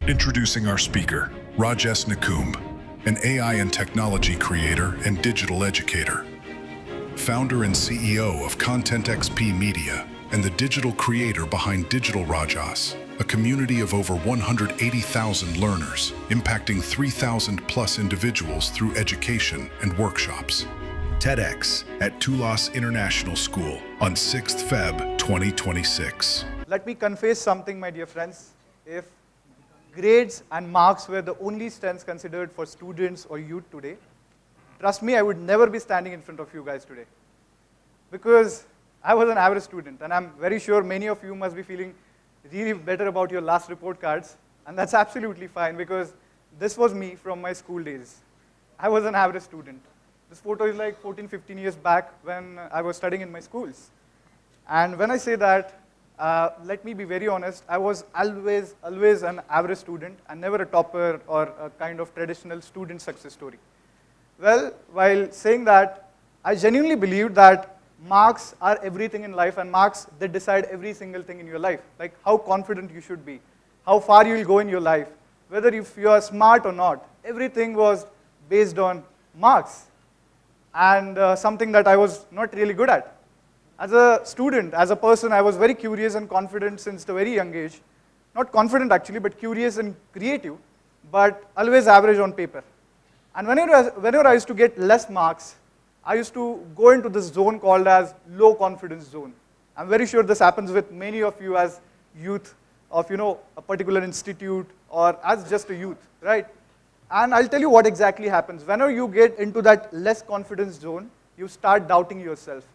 Introducing our speaker, Rajesh Nikumbh, an AI and technology creator and digital educator. Founder and CEO of Content XP Media and the digital creator behind Digital Rajas, a community of over 180,000 learners, impacting 3,000 plus individuals through education and workshops. TEDx at Tulas International School on 6th Feb 2026. Let me confess something, my dear friends. If grades and marks were the only strengths considered for students or youth today, trust me, I would never be standing in front of you guys today. Because I was an average student, and I'm very sure many of you must be feeling really better about your last report cards, and that's absolutely fine because this was me from my school days. I was an average student. This photo is like 14, 15 years back when I was studying in my schools. And when I say that, let me be very honest, I was always an average student and never a topper or a kind of traditional student success story. Well, while saying that, I genuinely believed that marks are everything in life and marks, they decide every single thing in your life, like how confident you should be, how far you will go in your life, whether if you are smart or not. Everything was based on marks and something that I was not really good at. As a student, as a person, I was very curious and confident since a very young age. Not confident actually, but curious and creative, but always average on paper. And whenever I used to get less marks, I used to go into this zone called as low confidence zone. I'm very sure this happens with many of you as youth of a particular institute or as just a youth, right? And I'll tell you what exactly happens. Whenever you get into that less confidence zone, you start doubting yourself.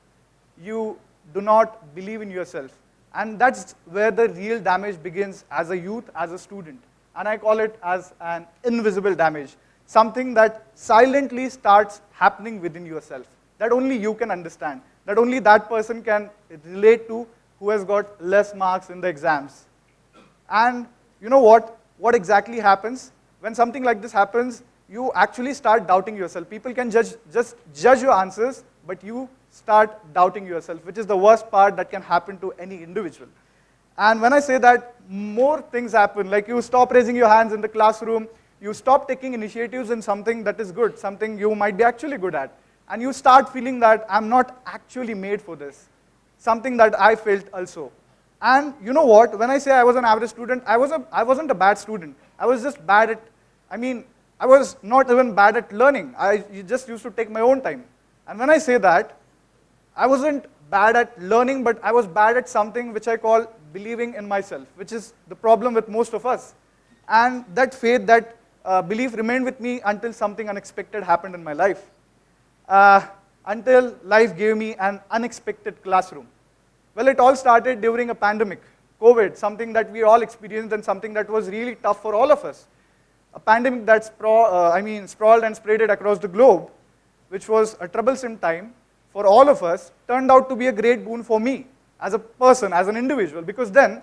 You do not believe in yourself. And that's where the real damage begins as a youth, as a student. And I call it as an invisible damage, something that silently starts happening within yourself, that only you can understand, that only that person can relate to who has got less marks in the exams. And you know what exactly happens? When something like this happens, you actually start doubting yourself. People can just judge your answers, but you start doubting yourself, which is the worst part that can happen to any individual. And when I say that, more things happen, like you stop raising your hands in the classroom, you stop taking initiatives in something that is good, something you might be actually good at, and you start feeling that I'm not actually made for this, something that I felt also. And you know what, when I say I was an average student, I wasn't a bad student. I was just bad at, I was not even bad at learning. I just used to take my own time. And when I say that, I wasn't bad at learning, but I was bad at something which I call believing in myself, which is the problem with most of us. And that faith, that belief remained with me until something unexpected happened in my life. Until life gave me an unexpected classroom. Well, it all started during a pandemic, COVID, something that we all experienced and something that was really tough for all of us. A pandemic that sprawled and spread it across the globe, which was a troublesome time for all of us, turned out to be a great boon for me as a person, as an individual, because then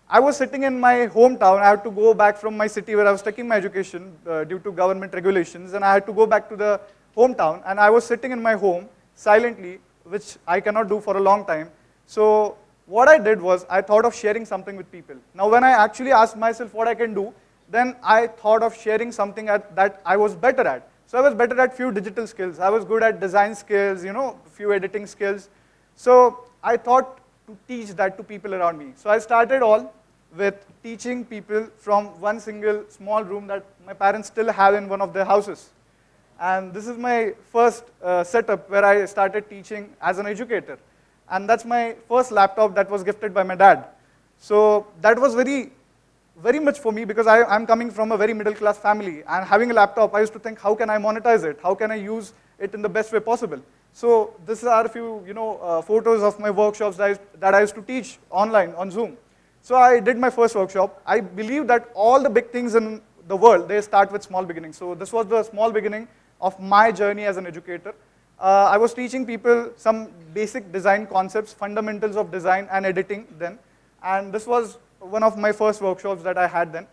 I was sitting in my hometown. I had to go back from my city where I was taking my education due to government regulations, and I had to go back to the hometown, and I was sitting in my home silently, which I cannot do for a long time. So what I did was I thought of sharing something with people. Now when I actually asked myself what I can do, then I thought of sharing something that I was better at. So I was better at few digital skills. I was good at design skills, few editing skills. So I thought to teach that to people around me. So I started all with teaching people from one single small room that my parents still have in one of their houses. And this is my first setup where I started teaching as an educator. And that's my first laptop that was gifted by my dad. So that was very much for me because I'm coming from a very middle class family, and having a laptop, I used to think, how can I monetize it? How can I use it in the best way possible? So these are a few photos of my workshops that I used to teach online on Zoom. So I did my first workshop. I believe that all the big things in the world, they start with small beginnings. So this was the small beginning of my journey as an educator. I was teaching people some basic design concepts, fundamentals of design and editing then. And this was one of my first workshops that I had then.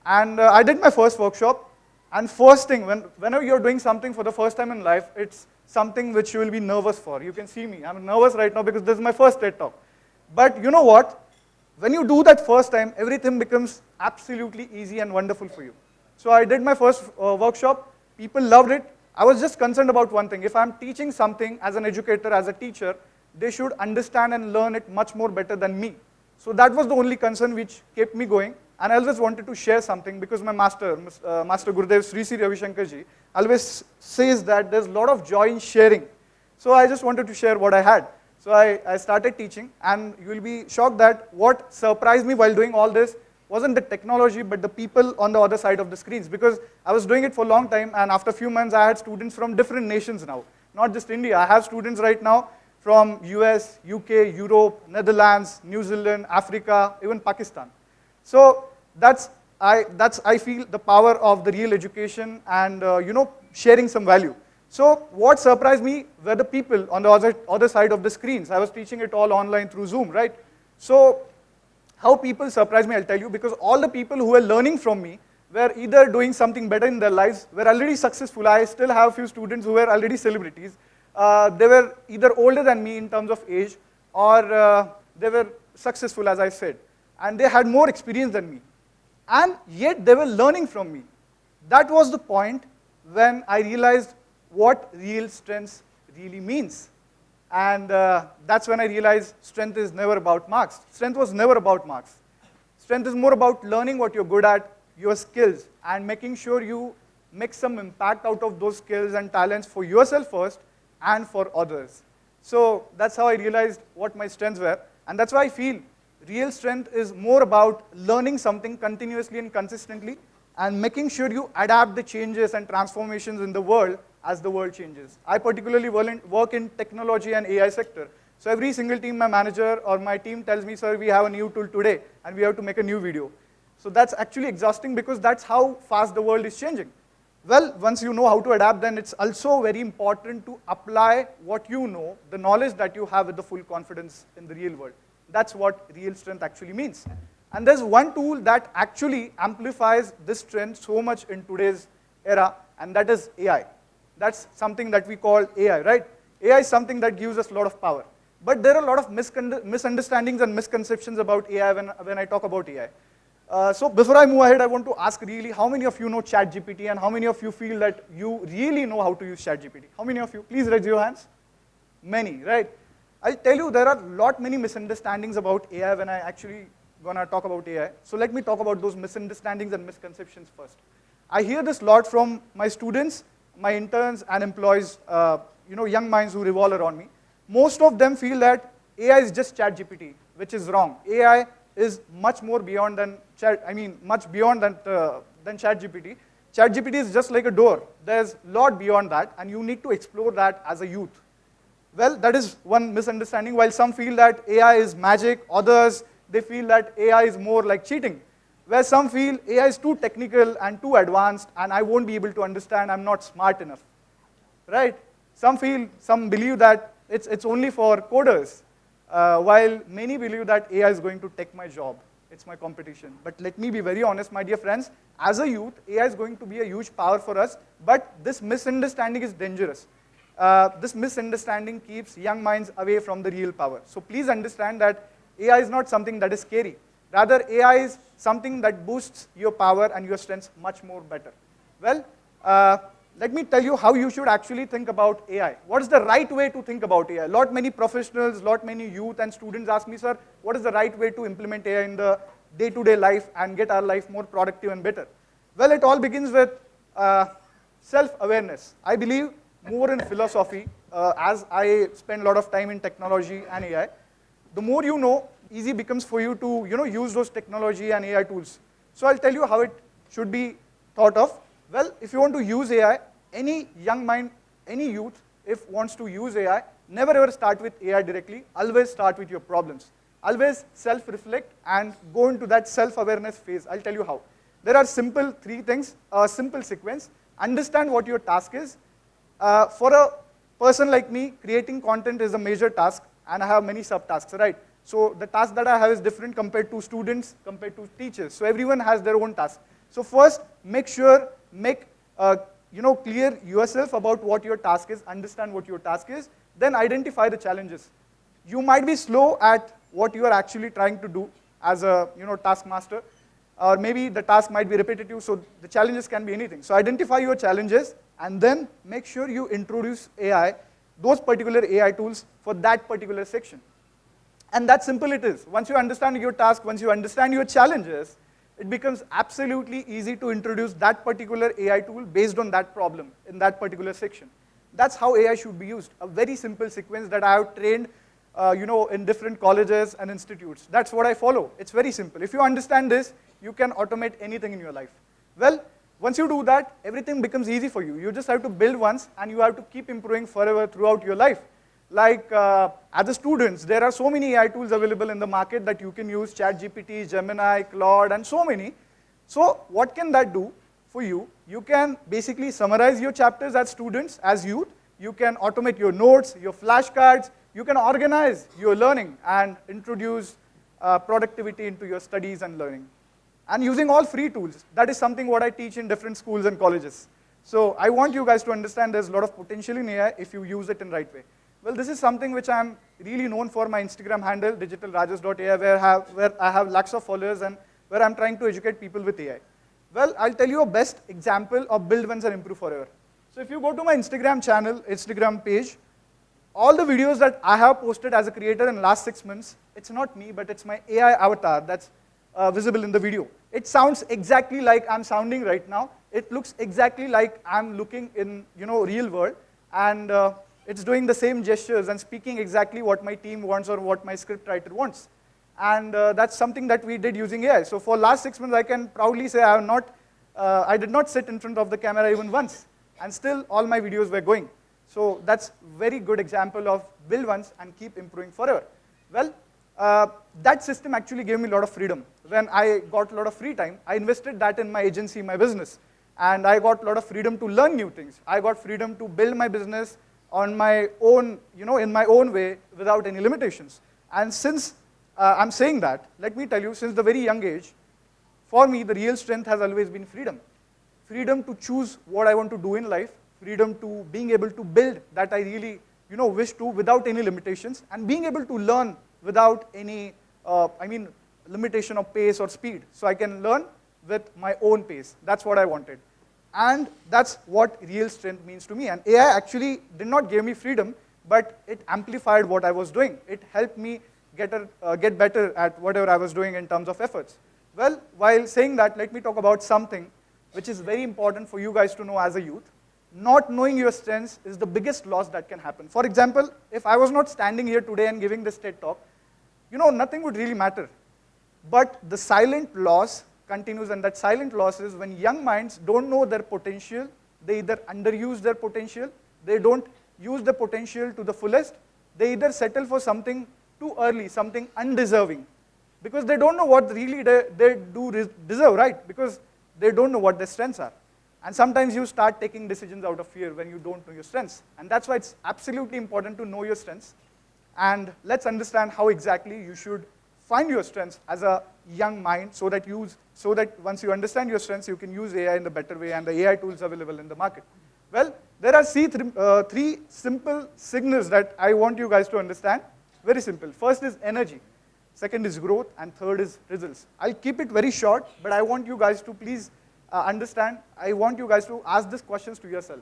And I did my first workshop. And first thing, whenever you're doing something for the first time in life, it's something which you will be nervous for. You can see me. I'm nervous right now because this is my first TED Talk. But you know what? When you do that first time, everything becomes absolutely easy and wonderful for you. So I did my first workshop. People loved it. I was just concerned about one thing. If I'm teaching something as an educator, as a teacher, they should understand and learn it much more better than me. So that was the only concern which kept me going. And I always wanted to share something because my master, Master Gurudev Sri Sri Ravi Shankarji, always says that there's a lot of joy in sharing. So I just wanted to share what I had. So I started teaching, and you will be shocked that what surprised me while doing all this wasn't the technology, but the people on the other side of the screens. Because I was doing it for a long time, and after a few months, I had students from different nations now. Not just India. I have students right now from US, UK, Europe, Netherlands, New Zealand, Africa, even Pakistan. So that's I feel the power of the real education and sharing some value. So what surprised me were the people on the other side of the screens. I was teaching it all online through Zoom, right? So how people surprised me, I'll tell you, because all the people who were learning from me were either doing something better in their lives, were already successful. I still have a few students who were already celebrities. They were either older than me in terms of age, or they were successful, as I said. And they had more experience than me. And yet they were learning from me. That was the point when I realized what real strength really means. And that's when I realized strength is never about marks. Strength was never about marks. Strength is more about learning what you're good at, your skills, and making sure you make some impact out of those skills and talents for yourself first and for others. So that's how I realized what my strengths were. And that's why I feel real strength is more about learning something continuously and consistently and making sure you adapt the changes and transformations in the world as the world changes. I particularly work in technology and AI sector. So every single team, my manager or my team tells me, sir, we have a new tool today and we have to make a new video. So that's actually exhausting because that's how fast the world is changing. Well, once you know how to adapt, then it's also very important to apply what you know, the knowledge that you have with the full confidence in the real world. That's what real strength actually means. And there's one tool that actually amplifies this strength so much in today's era, and that is AI. That's something that we call AI, right? AI is something that gives us a lot of power. But there are a lot of misunderstandings and misconceptions about AI when I talk about AI. So before I move ahead, I want to ask really, how many of you know ChatGPT and how many of you feel that you really know how to use ChatGPT? How many of you? Please raise your hands. Many, right? I'll tell you there are many misunderstandings about AI when I actually gonna talk about AI. So let me talk about those misunderstandings and misconceptions first. I hear this a lot from my students, my interns and employees, young minds who revolve around me. Most of them feel that AI is just ChatGPT, which is wrong. AI is much more beyond than much beyond than ChatGPT. ChatGPT is just like a door. There's a lot beyond that, and you need to explore that as a youth. Well, that is one misunderstanding. While some feel that AI is magic, others, they feel that AI is more like cheating. Where some feel AI is too technical and too advanced, and I won't be able to understand, I'm not smart enough, right? Some believe that it's only for coders, while many believe that AI is going to take my job. It's my competition. But let me be very honest, my dear friends, as a youth, AI is going to be a huge power for us, but this misunderstanding is dangerous. This misunderstanding keeps young minds away from the real power. So please understand that AI is not something that is scary. Rather, AI is something that boosts your power and your strengths much more better. Well, let me tell you how you should actually think about AI. What is the right way to think about AI? Many professionals, many youth and students ask me, sir, what is the right way to implement AI in the day-to-day life and get our life more productive and better? Well, it all begins with self-awareness. I believe more in philosophy, as I spend a lot of time in technology and AI. The more you know, easy becomes for you to use those technology and AI tools. So I'll tell you how it should be thought of. Well, if you want to use AI, any young mind, any youth, if wants to use AI, never ever start with AI directly. Always start with your problems. Always self-reflect and go into that self-awareness phase. I'll tell you how. There are three things, a simple sequence. Understand what your task is. For a person like me, creating content is a major task, and I have many subtasks, right? So the task that I have is different compared to students, compared to teachers. So everyone has their own task. So first, make clear yourself about what your task is, understand what your task is, then identify the challenges. You might be slow at what you are actually trying to do, as a taskmaster, or maybe the task might be repetitive, so the challenges can be anything. So identify your challenges, and then make sure you introduce AI, those particular AI tools for that particular section. And that simple it is. Once you understand your task, once you understand your challenges, it becomes absolutely easy to introduce that particular AI tool based on that problem in that particular section. That's how AI should be used. A very simple sequence that I have trained in different colleges and institutes. That's what I follow. It's very simple. If you understand this, you can automate anything in your life. Well, once you do that, everything becomes easy for you. You just have to build once, and you have to keep improving forever throughout your life. Like as a students, there are so many AI tools available in the market that you can use: ChatGPT, Gemini, Claude, and so many. So what can that do for you? You can basically summarize your chapters as students, as youth. You can automate your notes, your flashcards. You can organize your learning and introduce productivity into your studies and learning. And using all free tools. That is something what I teach in different schools and colleges. So I want you guys to understand there's a lot of potential in AI if you use it in the right way. Well, this is something which I'm really known for, my Instagram handle, digitalrajesh.ai, where I have lakhs of followers and where I'm trying to educate people with AI. Well, I'll tell you a best example of build once and improve forever. So if you go to my Instagram channel, Instagram page, all the videos that I have posted as a creator in the last 6 months, it's not me, but it's my AI avatar that's visible in the video. It sounds exactly like I'm sounding right now. It looks exactly like I'm looking in real world. And it's doing the same gestures and speaking exactly what my team wants or what my script writer wants. And that's something that we did using AI. So for last 6 months, I can proudly say I did not sit in front of the camera even once. And still, all my videos were going. So that's very good example of build once and keep improving forever. Well, that system actually gave me a lot of freedom. When I got a lot of free time, I invested that in my agency, my business. And I got a lot of freedom to learn new things. I got freedom to build my business on my own, in my own way, without any limitations. And since I'm saying that, let me tell you, since the very young age, for me, the real strength has always been freedom. Freedom to choose what I want to do in life, freedom to being able to build that I really, wish to without any limitations, and being able to learn without any, limitation of pace or speed. So I can learn with my own pace. That's what I wanted. And that's what real strength means to me. And AI actually did not give me freedom, but it amplified what I was doing. It helped me get better at whatever I was doing in terms of efforts. Well, while saying that, let me talk about something which is very important for you guys to know as a youth. Not knowing your strengths is the biggest loss that can happen. For example, if I was not standing here today and giving this TED talk, nothing would really matter. But the silent loss continues, and that silent loss is when young minds don't know their potential, they either underuse their potential, they don't use the potential to the fullest, they either settle for something too early, something undeserving, because they don't know what really they do deserve, right? Because they don't know what their strengths are. And sometimes you start taking decisions out of fear when you don't know your strengths. And that's why it's absolutely important to know your strengths. And let's understand how exactly you should find your strengths as a young mind so that once you understand your strengths, you can use AI in the better way and the AI tools available in the market. Well, there are three simple signals that I want you guys to understand. Very simple. First is energy. Second is growth. And third is results. I'll keep it very short, but I want you guys to please understand. I want you guys to ask these questions to yourself.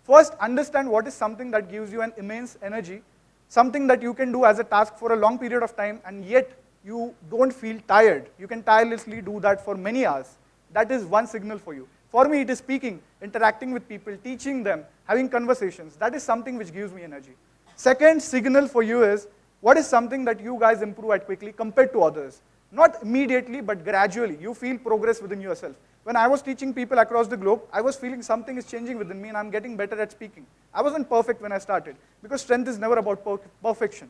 First, understand what is something that gives you an immense energy, something that you can do as a task for a long period of time, and yet you don't feel tired. You can tirelessly do that for many hours. That is one signal for you. For me, it is speaking, interacting with people, teaching them, having conversations. That is something which gives me energy. Second signal for you is, what is something that you guys improve at quickly compared to others? Not immediately, but gradually. You feel progress within yourself. When I was teaching people across the globe, I was feeling something is changing within me and I'm getting better at speaking. I wasn't perfect when I started, because strength is never about perfection.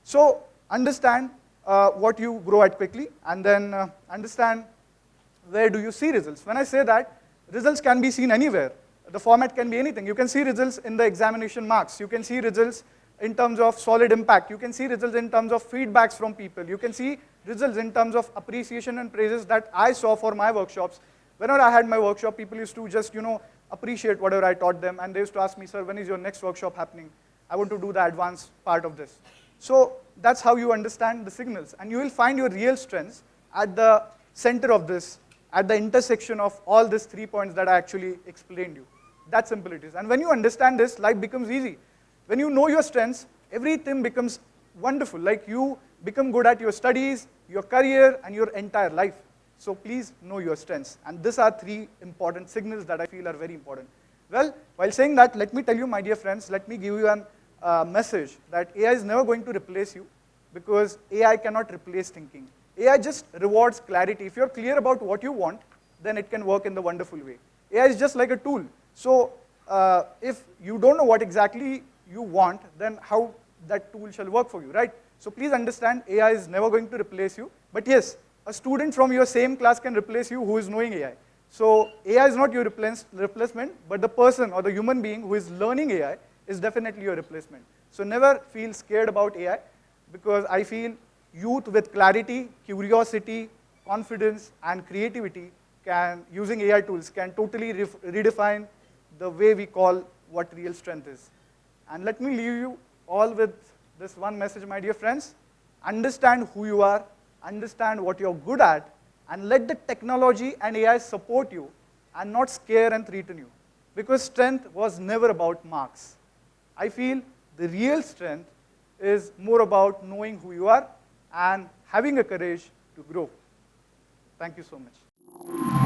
So understand what you grow at quickly, and then understand where do you see results. When I say that, results can be seen anywhere. The format can be anything. You can see results in the examination marks. You can see results in terms of solid impact. You can see results in terms of feedbacks from people. You can see results in terms of appreciation and praises that I saw for my workshops. Whenever I had my workshop, people used to just, appreciate whatever I taught them, and they used to ask me, sir, when is your next workshop happening? I want to do the advanced part of this. So that's how you understand the signals, and you will find your real strengths at the center of this, at the intersection of all these 3 points that I actually explained you. That simple it is. And when you understand this, life becomes easy. When you know your strengths, everything becomes wonderful. Like you become good at your studies, your career, and your entire life. So please know your strengths. And these are 3 important signals that I feel are very important. Well, while saying that, let me tell you, my dear friends, let me give you a message that AI is never going to replace you, because AI cannot replace thinking. AI just rewards clarity. If you're clear about what you want, then it can work in the wonderful way. AI is just like a tool. So if you don't know what exactly you want, then how that tool shall work for you, right? So please understand, AI is never going to replace you. But yes, a student from your same class can replace you who is knowing AI. So AI is not your replacement, but the person or the human being who is learning AI is definitely your replacement. So never feel scared about AI, because I feel youth with clarity, curiosity, confidence, and creativity using AI tools, can totally redefine the way we call what real strength is. And let me leave you all with this one message, my dear friends. Understand who you are, understand what you're good at, and let the technology and AI support you and not scare and threaten you. Because strength was never about marks. I feel the real strength is more about knowing who you are and having a courage to grow. Thank you so much.